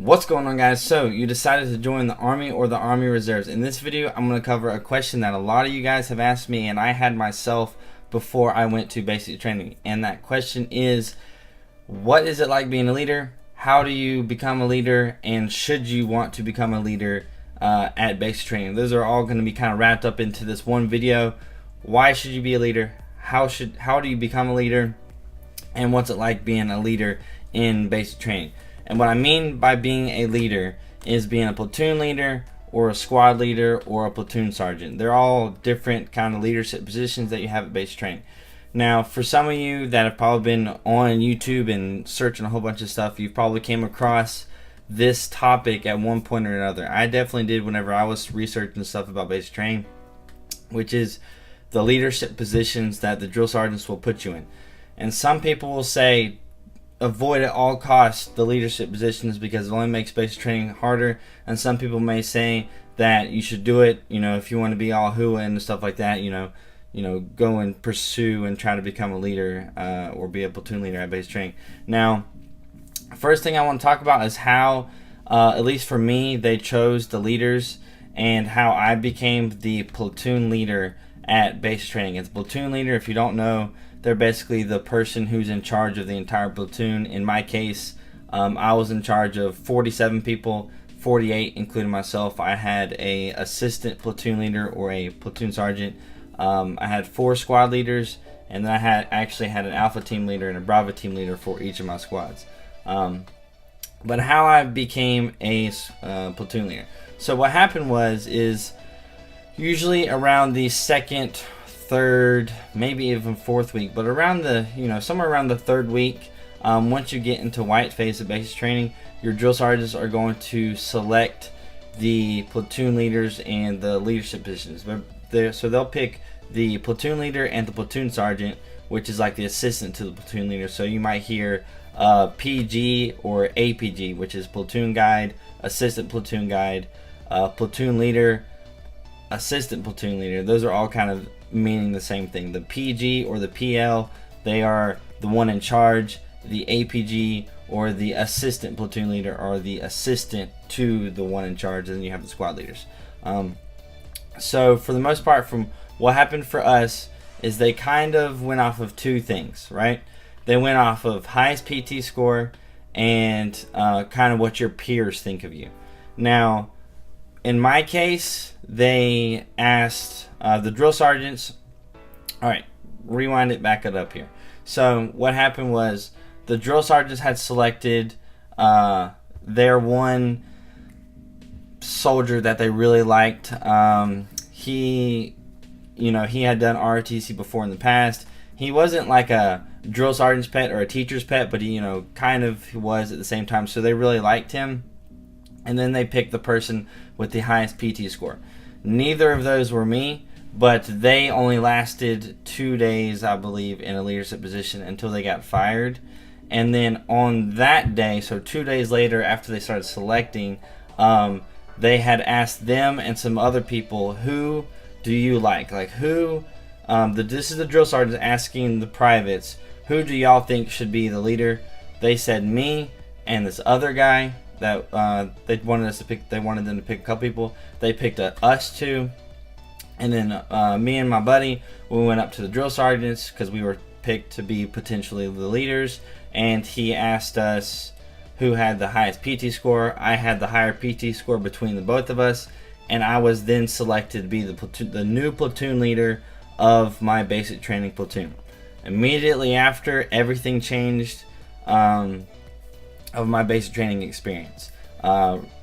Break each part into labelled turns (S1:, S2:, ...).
S1: What's going on, guys? So you decided to join the Army or the Army Reserves. In this video, I'm going to cover a question that a lot of you guys have asked me, and I had myself before I went to basic training. And that question is, what is it like being a leader? How do you become a leader? And should you want to become a leader at basic training? Those are all going to be kind of wrapped up into this one video. Why should you be a leader? How do you become a leader? And what's it like being a leader in basic training? And what I mean by being a leader is being a platoon leader or a squad leader or a platoon sergeant. They're all different kind of leadership positions that you have at basic training. Now, for some of you that have probably been on YouTube and searching a whole bunch of stuff, you've probably came across this topic at one point or another. I definitely did whenever I was researching stuff about basic training, which is the leadership positions that the drill sergeants will put you in. And some people will say, avoid at all costs the leadership positions because it only makes basic training harder. And some people may say that you should do it, if you want to be all hua and stuff like that, go and pursue and try to become a leader or be a platoon leader at basic training. Now, first thing I want to talk about is how, at least for me, they chose the leaders and how I became the platoon leader at basic training. It's platoon leader, if you don't know, they're basically the person who's in charge of the entire platoon. In my case, I was in charge of 47 people, 48 including myself. I had a assistant platoon leader or a platoon sergeant. I had 4 squad leaders, and then I actually had an alpha team leader and a bravo team leader for each of my squads. But how I became a platoon leader. So what happened is usually around the second, third, maybe even fourth week, but around the somewhere around the third week, once you get into white phase of basic training, your drill sergeants are going to select the platoon leaders and the leadership positions. So they'll pick the platoon leader and the platoon sergeant, which is like the assistant to the platoon leader. So you might hear PG or APG, which is platoon guide, assistant platoon guide, platoon leader, assistant platoon leader. Those are all kind of meaning the same thing. The PG or the PL, they are the one in charge. The APG or the assistant platoon leader are the assistant to the one in charge, and then you have the squad leaders. So for the most part, from what happened for us is they kind of went off of 2 things, right? They went off of highest PT score and kind of what your peers think of you. Now, in my case, they asked the drill sergeants. All right, rewind it, back it up here. So what happened was the drill sergeants had selected their one soldier that they really liked. He had done ROTC before in the past. He wasn't like a drill sergeant's pet or a teacher's pet, but he kind of was at the same time. So they really liked him. And then they picked the person with the highest PT score. Neither of those were me, but they only lasted 2 days, I believe, in a leadership position until they got fired. And then on that day, so 2 days later after they started selecting, they had asked them and some other people, who do you like? Like who, this is the drill sergeant asking the privates, who do y'all think should be the leader? They said me and this other guy that they wanted us to pick. They wanted them to pick a couple people. They picked us 2, and then me and my buddy, we went up to the drill sergeants because we were picked to be potentially the leaders, and he asked us who had the highest PT score. I had the higher PT score between the both of us, and I was then selected to be the new platoon leader of my basic training platoon. Immediately after, everything changed of my basic training experience.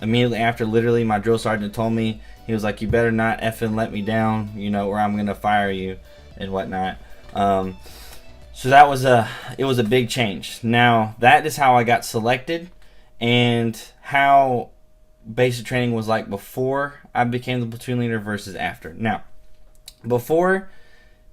S1: Immediately after, literally, my drill sergeant told me, he was like, you better not effing let me down, or I'm gonna fire you and whatnot. So that was it was a big change. Now, that is how I got selected and how basic training was like before I became the platoon leader versus after. Now, before,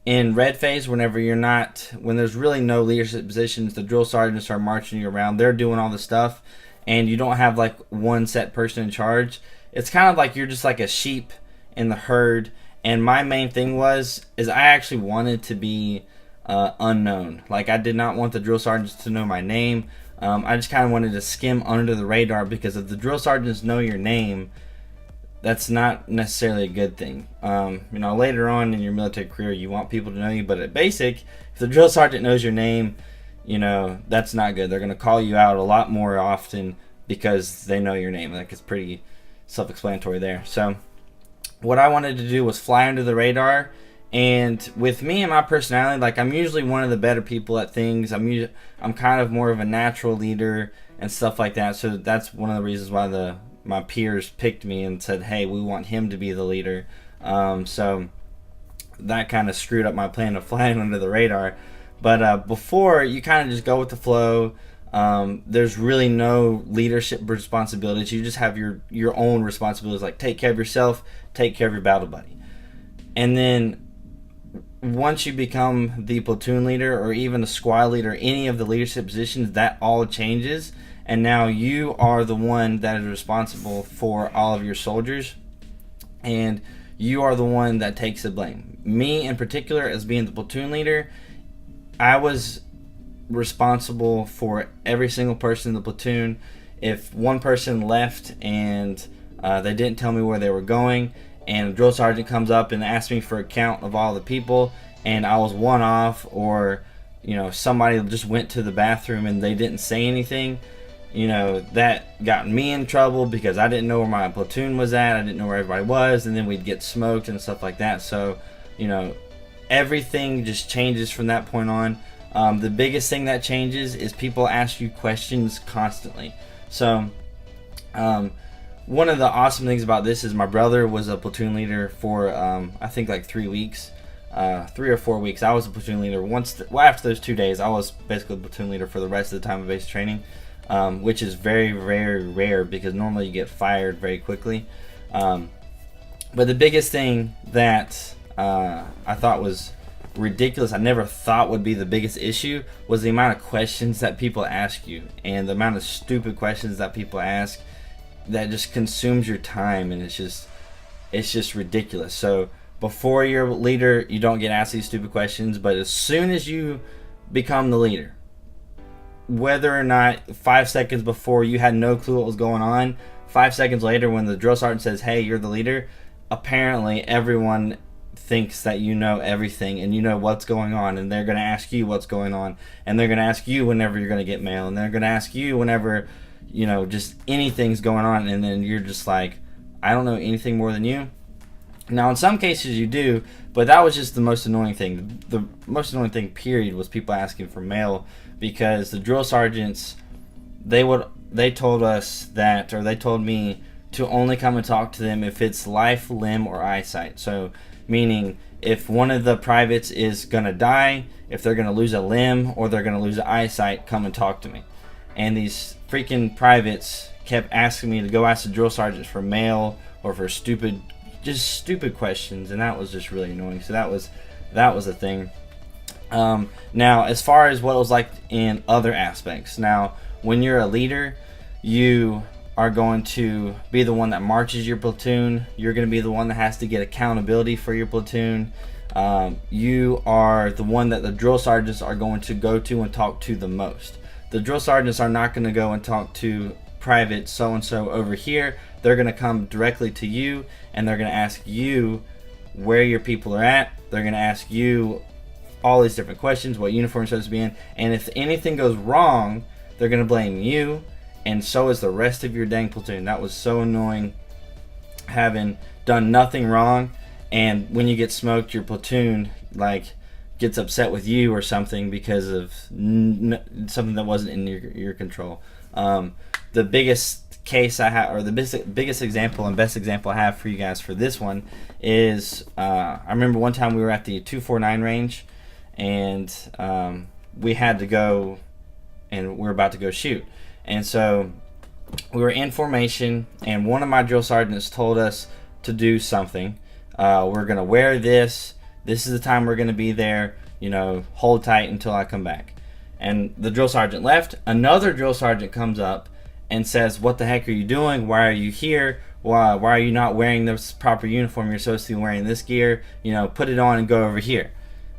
S1: in red phase, when there's really no leadership positions, the drill sergeants are marching you around. They're doing all the stuff, and you don't have like one set person in charge. It's kind of like you're just like a sheep in the herd. And my main thing is I actually wanted to be unknown. Like, I did not want the drill sergeants to know my name. I just kind of wanted to skim under the radar, because if the drill sergeants know your name, that's not necessarily a good thing. Later on in your military career, you want people to know you, but at basic, if the drill sergeant knows your name, that's not good. They're going to call you out a lot more often because they know your name. Like, it's pretty self-explanatory there. So what I wanted to do was fly under the radar. And with me and my personality, like, I'm usually one of the better people at things. I'm kind of more of a natural leader and stuff like that. So that's one of the reasons why my peers picked me and said, hey, we want him to be the leader. So that kind of screwed up my plan of flying under the radar. But before, you kind of just go with the flow. There's really no leadership responsibilities. You just have your own responsibilities, like take care of yourself, take care of your battle buddy. And then once you become the platoon leader or even the squad leader, any of the leadership positions, that all changes. And now you are the one that is responsible for all of your soldiers. And you are the one that takes the blame. Me in particular, as being the platoon leader, I was responsible for every single person in the platoon. If one person left and they didn't tell me where they were going, and a drill sergeant comes up and asks me for a count of all the people, and I was one off, or somebody just went to the bathroom and they didn't say anything, that got me in trouble because I didn't know where my platoon was at. I didn't know where everybody was, and then we'd get smoked and stuff like that. So everything just changes from that point on. The biggest thing that changes is people ask you questions constantly. So one of the awesome things about this is my brother was a platoon leader for I think like 3 weeks, 3 or 4 weeks. I was a platoon leader after those 2 days. I was basically a platoon leader for the rest of the time of basic training, which is very, very rare because normally you get fired very quickly. But the biggest thing that I thought was ridiculous, I never thought would be the biggest issue, was the amount of questions that people ask you, and the amount of stupid questions that people ask that just consumes your time, and it's just ridiculous. So before you're a leader, you don't get asked these stupid questions, but as soon as you become the leader, whether or not 5 seconds before you had no clue what was going on, 5 seconds later when the drill sergeant says, hey, you're the leader, apparently everyone thinks that you know everything and you know what's going on, and they're going to ask you what's going on, and they're going to ask you whenever you're going to get mail, and they're going to ask you whenever just anything's going on, and then you're just like, I don't know anything more than you. Now in some cases you do, but that was just the most annoying thing. The most annoying thing period was people asking for mail, because the drill sergeants, they told me to only come and talk to them if it's life, limb, or eyesight. So meaning if one of the privates is gonna die, if they're gonna lose a limb, or they're gonna lose eyesight, come and talk to me. And these freaking privates kept asking me to go ask the drill sergeants for mail or for stupid questions, and that was just really annoying. So that was a thing. Now as far as what it was like in other aspects, now when you're a leader, you are going to be the one that marches your platoon. You're going to be the one that has to get accountability for your platoon. You are the one that the drill sergeants are going to go to and talk to the most. The drill sergeants are not going to go and talk to private so-and-so over here. They're going to come directly to you, and they're going to ask you where your people are at. They're going to ask you all these different questions, what uniform you're supposed to be in, and if anything goes wrong, they're going to blame you, and so is the rest of your dang platoon. That was so annoying, having done nothing wrong, and when you get smoked, your platoon gets upset with you or something because of something that wasn't in your control. The biggest case I have, or the biggest example and best example I have for you guys for this one is I remember one time we were at the 249 range, and we had to go, and we were about to go shoot. And so we were in formation, and one of my drill sergeants told us to do something. We're going to wear this. This is the time we're going to be there. Hold tight until I come back. And the drill sergeant left. Another drill sergeant comes up and says, what the heck are you doing? Why are you here? Why are you not wearing this proper uniform? You're supposed to be wearing this gear. Put it on and go over here.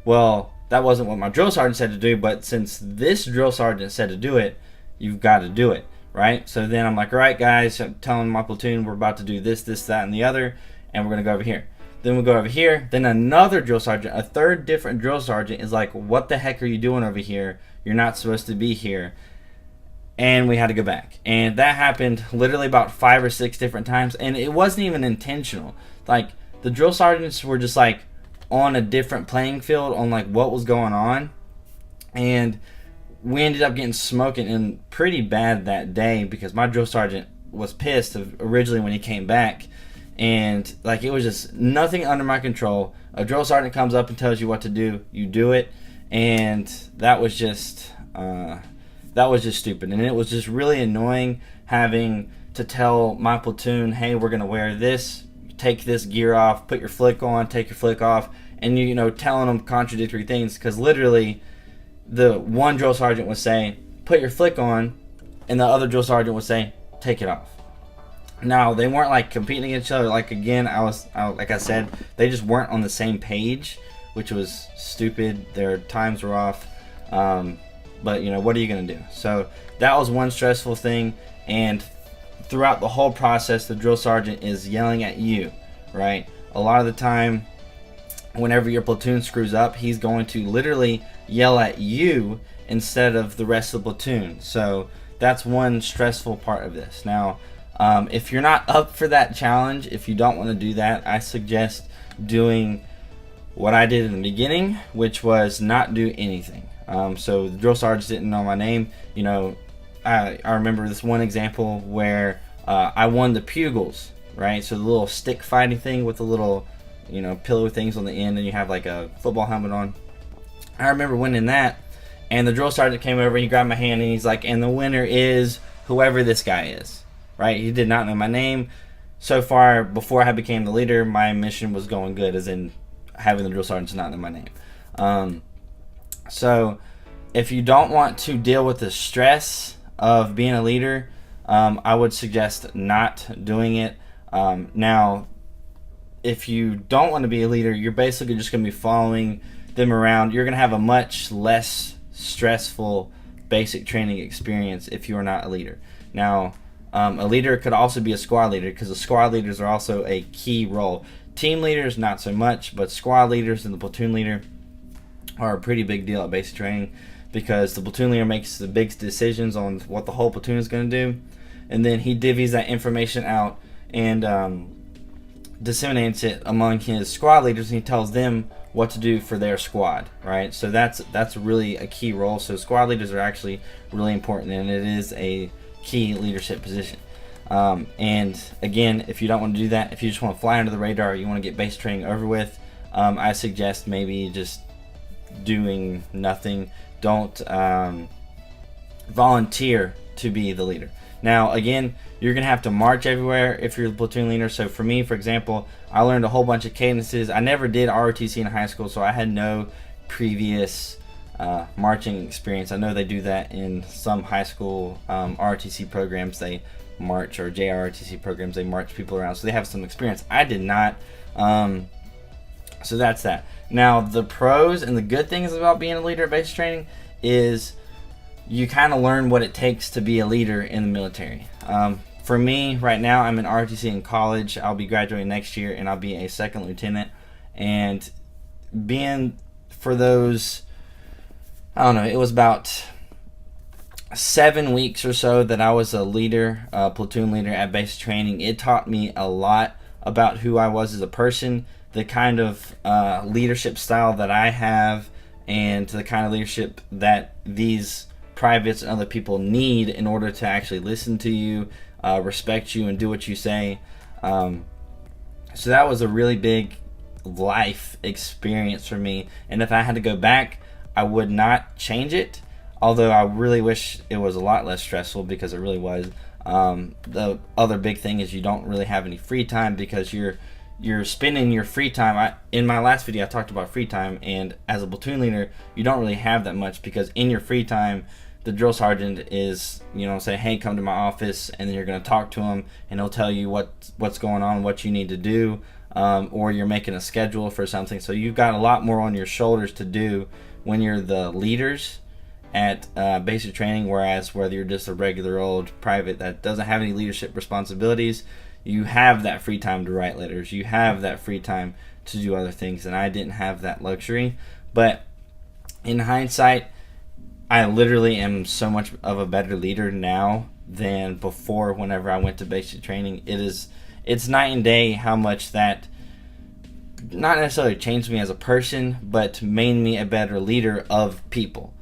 S1: Well, that wasn't what my drill sergeant said to do, but since this drill sergeant said to do it, you've got to do it, right? So then I'm like, all right, guys, I'm telling my platoon we're about to do this, that, and the other, and we're going to go over here. Then we go over here. Then another drill sergeant, a third different drill sergeant, is like, what the heck are you doing over here? You're not supposed to be here. And we had to go back. And that happened literally about 5 or 6 different times. And it wasn't even intentional. Like, the drill sergeants were just like on a different playing field on like what was going on. And we ended up getting smoking and pretty bad that day because my drill sergeant was pissed originally when he came back. And like, it was just nothing under my control. A drill sergeant comes up and tells you what to do, you do it, and that was just stupid. And it was just really annoying having to tell my platoon, hey, we're gonna wear this, take this gear off, put your flick on, take your flick off, and you know, telling them contradictory things, because literally the one drill sergeant would say, put your flick on, and the other drill sergeant would say, take it off. Now, they weren't like competing against each other. Like, again, like I said, they just weren't on the same page, which was stupid. Their times were off. But, you know, what are you going to do? So that was one stressful thing. And throughout the whole process, the drill sergeant is yelling at you, right? A lot of the time, whenever your platoon screws up, he's going to literally yell at you instead of the rest of the platoon. So that's one stressful part of this. Now, if you're not up for that challenge, if you don't want to do that, I suggest doing what I did in the beginning, which was not do anything. So the drill sergeant didn't know my name. You know, I remember this one example where I won the pugils, right? So the little stick fighting thing with the little, you know, pillow things on the end, and you have like a football helmet on. I remember winning that, and the drill sergeant came over, he grabbed my hand, and he's like, and the winner is whoever this guy is. Right, he did not know my name. So far, before I became the leader, my mission was going good, as in having the drill sergeants not know my name. So, if you don't want to deal with the stress of being a leader, I would suggest not doing it. Now, if you don't want to be a leader, you're basically just going to be following them around. You're going to have a much less stressful basic training experience if you are not a leader. Now, a leader could also be a squad leader, because the squad leaders are also a key role. Team leaders, not so much, but squad leaders and the platoon leader are a pretty big deal at basic training, because the platoon leader makes the big decisions on what the whole platoon is going to do, and then he divvies that information out and disseminates it among his squad leaders, and he tells them what to do for their squad, right? So that's really a key role. So squad leaders are actually really important, and it is a key leadership position. And again, if you don't want to do that, if you just want to fly under the radar, you want to get basic training over with, I suggest maybe just doing nothing. Don't volunteer to be the leader. Now, again, you're going to have to march everywhere if you're the platoon leader. So for me, for example, I learned a whole bunch of cadences. I never did ROTC in high school, so I had no previous marching experience. I know they do that in some high school ROTC programs. They march, or JROTC programs, they march people around, so they have some experience. I did not. So that's that. Now, the pros and the good things about being a leader at basic training is you kind of learn what it takes to be a leader in the military. For me, right now, I'm in ROTC in college. I'll be graduating next year, and I'll be a second lieutenant. And being for those, I don't know, it was about 7 weeks or so that I was a leader, platoon leader at basic training. It taught me a lot about who I was as a person, the kind of leadership style that I have, and the kind of leadership that these privates and other people need in order to actually listen to you, respect you, and do what you say. So that was a really big life experience for me, and if I had to go back, I would not change it, although I really wish it was a lot less stressful, because it really was. The other big thing is you don't really have any free time, because you're spending your free time. In my last video, I talked about free time, and as a platoon leader, you don't really have that much, because in your free time, the drill sergeant is, say, hey, come to my office, and then you're going to talk to him, and he'll tell you what's going on, what you need to do, or you're making a schedule for something. So you've got a lot more on your shoulders to do when you're the leaders at basic training, whereas whether you're just a regular old private that doesn't have any leadership responsibilities, you have that free time to write letters. You have that free time to do other things, and I didn't have that luxury. But in hindsight, I literally am so much of a better leader now than before whenever I went to basic training. It's night and day how much that not necessarily changed me as a person, but made me a better leader of people.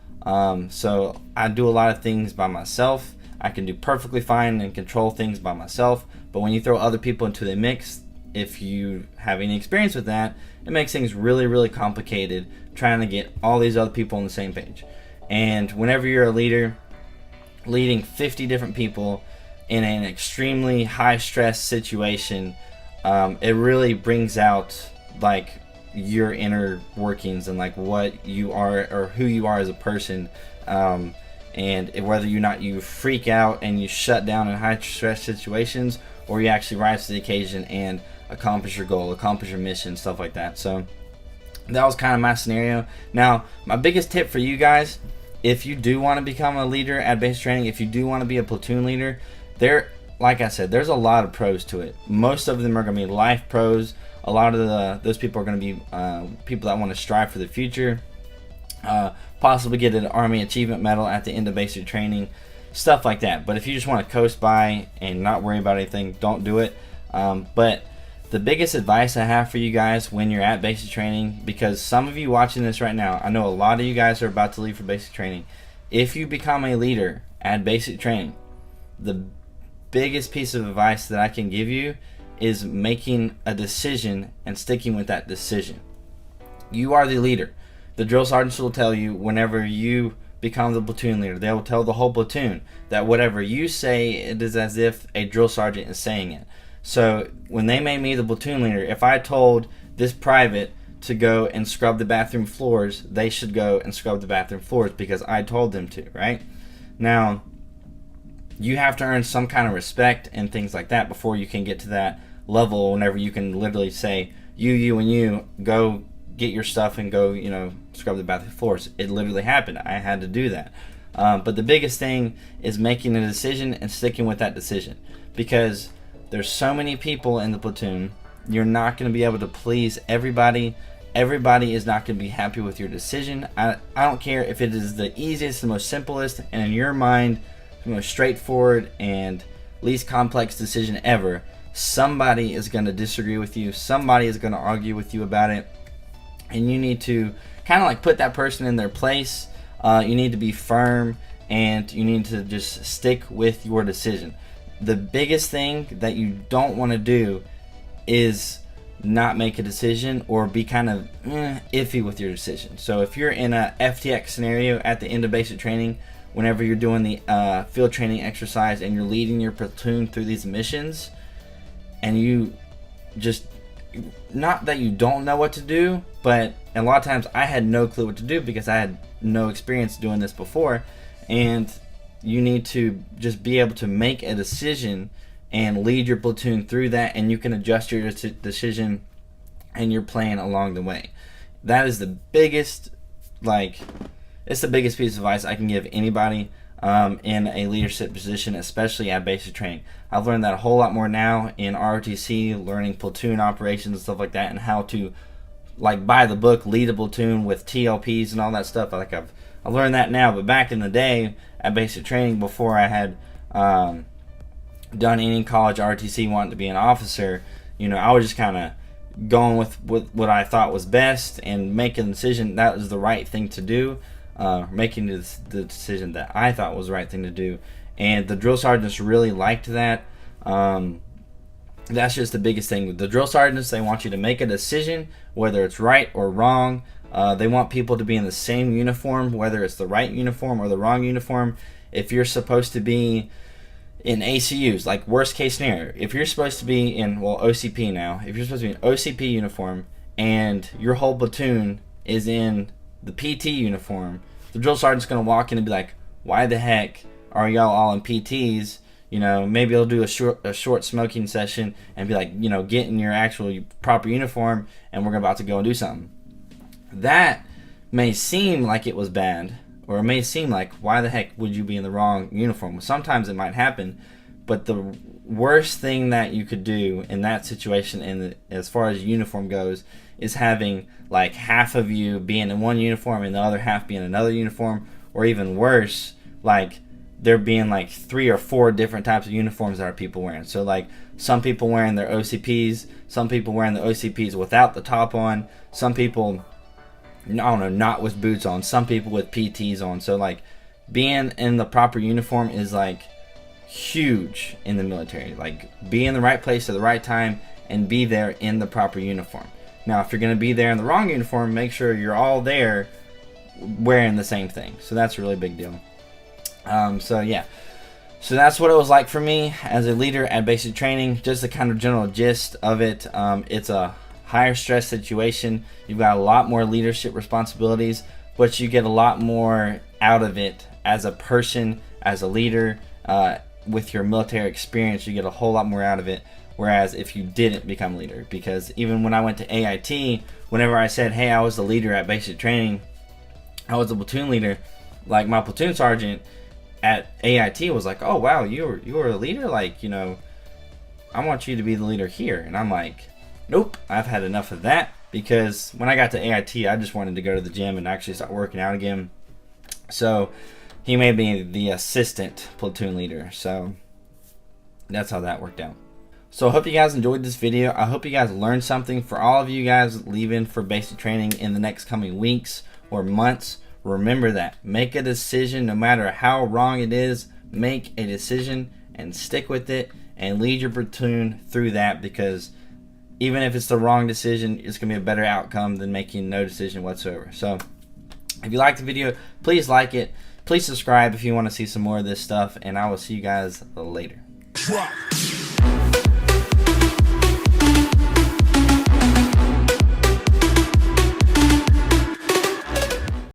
S1: So I do a lot of things by myself. I can do perfectly fine and control things by myself, but when you throw other people into the mix, if you have any experience with that, it makes things really, really complicated trying to get all these other people on the same page. And whenever you're a leader, leading 50 different people in an extremely high stress situation, it really brings out like your inner workings and like what you are or who you are as a person, and whether or not you freak out and you shut down in high stress situations, or you actually rise to the occasion and accomplish your goal, accomplish your mission, stuff like that. So that was kind of my scenario. Now, my biggest tip for you guys, if you do want to become a leader at basic training, if you do want to be a platoon leader, like I said, there's a lot of pros to it. Most of them are going to be life pros. A lot of those people are going to be people that want to strive for the future, possibly get an Army Achievement Medal at the end of basic training, stuff like that. But if you just want to coast by and not worry about anything, don't do it. But the biggest advice I have for you guys when you're at basic training, because some of you watching this right now, I know a lot of you guys are about to leave for basic training. If you become a leader at basic training, the biggest piece of advice that I can give you is making a decision and sticking with that decision. You are the leader. The drill sergeants will tell you whenever you become the platoon leader, they will tell the whole platoon that whatever you say, it is as if a drill sergeant is saying it. So when they made me the platoon leader, if I told this private to go and scrub the bathroom floors, they should go and scrub the bathroom floors because I told them to, right? Now, you have to earn some kind of respect and things like that before you can get to that level whenever you can literally say, you, and you, go get your stuff and go, scrub the bathroom floors. It literally happened. I had to do that. But the biggest thing is making a decision and sticking with that decision, because there's so many people in the platoon. You're not going to be able to please everybody. Everybody is not going to be happy with your decision. I don't care if it is the easiest and most simplest, and in your mind, the most straightforward and least complex decision ever. Somebody is going to disagree with you. Somebody is going to argue with you about it. And you need to kind of like put that person in their place. You need to be firm, and you need to just stick with your decision. The biggest thing that you don't want to do is not make a decision or be kind of iffy with your decision. So if you're in a FTX scenario at the end of basic training, whenever you're doing the field training exercise and you're leading your platoon through these missions, and you just, not that you don't know what to do, but a lot of times I had no clue what to do because I had no experience doing this before, and you need to just be able to make a decision and lead your platoon through that, and you can adjust your decision and your plan along the way. That is the biggest, it's the biggest piece of advice I can give anybody in a leadership position, especially at basic training. I've learned that a whole lot more now in ROTC, learning platoon operations and stuff like that, and how to, by the book, lead a platoon with TLPs and all that stuff. I've learned that now, but back in the day at basic training, before I had done any college ROTC, wanting to be an officer, I was just kind of going with what I thought was best and making a decision that was the right thing to do. Making the decision that I thought was the right thing to do, and the drill sergeants really liked that. That's just the biggest thing with the drill sergeants. They want you to make a decision, whether it's right or wrong. They want people to be in the same uniform, whether it's the right uniform or the wrong uniform. If you're supposed to be in ACUs, like worst case scenario, if you're supposed to be in, OCP now, if you're supposed to be in OCP uniform and your whole platoon is in the PT uniform, the drill sergeant's going to walk in and be like, why the heck are y'all all in PTs? Maybe he'll do a short smoking session and be like, get in your actual proper uniform and we're about to go and do something. That may seem like it was bad, or it may seem like, why the heck would you be in the wrong uniform? Well, sometimes it might happen, but the worst thing that you could do in that situation, and as far as uniform goes, is having like half of you being in one uniform and the other half being another uniform, or even worse, like there being like 3 or 4 different types of uniforms that are people wearing. So like some people wearing their OCPs, some people wearing the OCPs without the top on, some people, I don't know, not with boots on, some people with PTs on. So like being in the proper uniform is like huge in the military. Like be in the right place at the right time and be there in the proper uniform. Now if you're going to be there in the wrong uniform, make sure you're all there wearing the same thing. So that's a really big deal. So yeah, so that's what it was like for me as a leader at basic training. Just the kind of general gist of it. It's a higher stress situation. You've got a lot more leadership responsibilities, but you get a lot more out of it as a person, as a leader. With your military experience, you get a whole lot more out of it. Whereas if you didn't become a leader, because even when I went to AIT, whenever I said, hey, I was the leader at basic training, I was the platoon leader, like my platoon sergeant at AIT was like, oh wow, you were a leader, like, you know, I want you to be the leader here. And I'm like, nope, I've had enough of that, because when I got to AIT, I just wanted to go to the gym and actually start working out again. So he made me the assistant platoon leader. So that's how that worked out. So I hope you guys enjoyed this video. I hope you guys learned something. For all of you guys leaving for basic training in the next coming weeks or months, remember that. Make a decision, no matter how wrong it is. Make a decision and stick with it and lead your platoon through that, because even if it's the wrong decision, it's going to be a better outcome than making no decision whatsoever. So if you liked the video, please like it. Please subscribe if you want to see some more of this stuff, and I will see you guys later.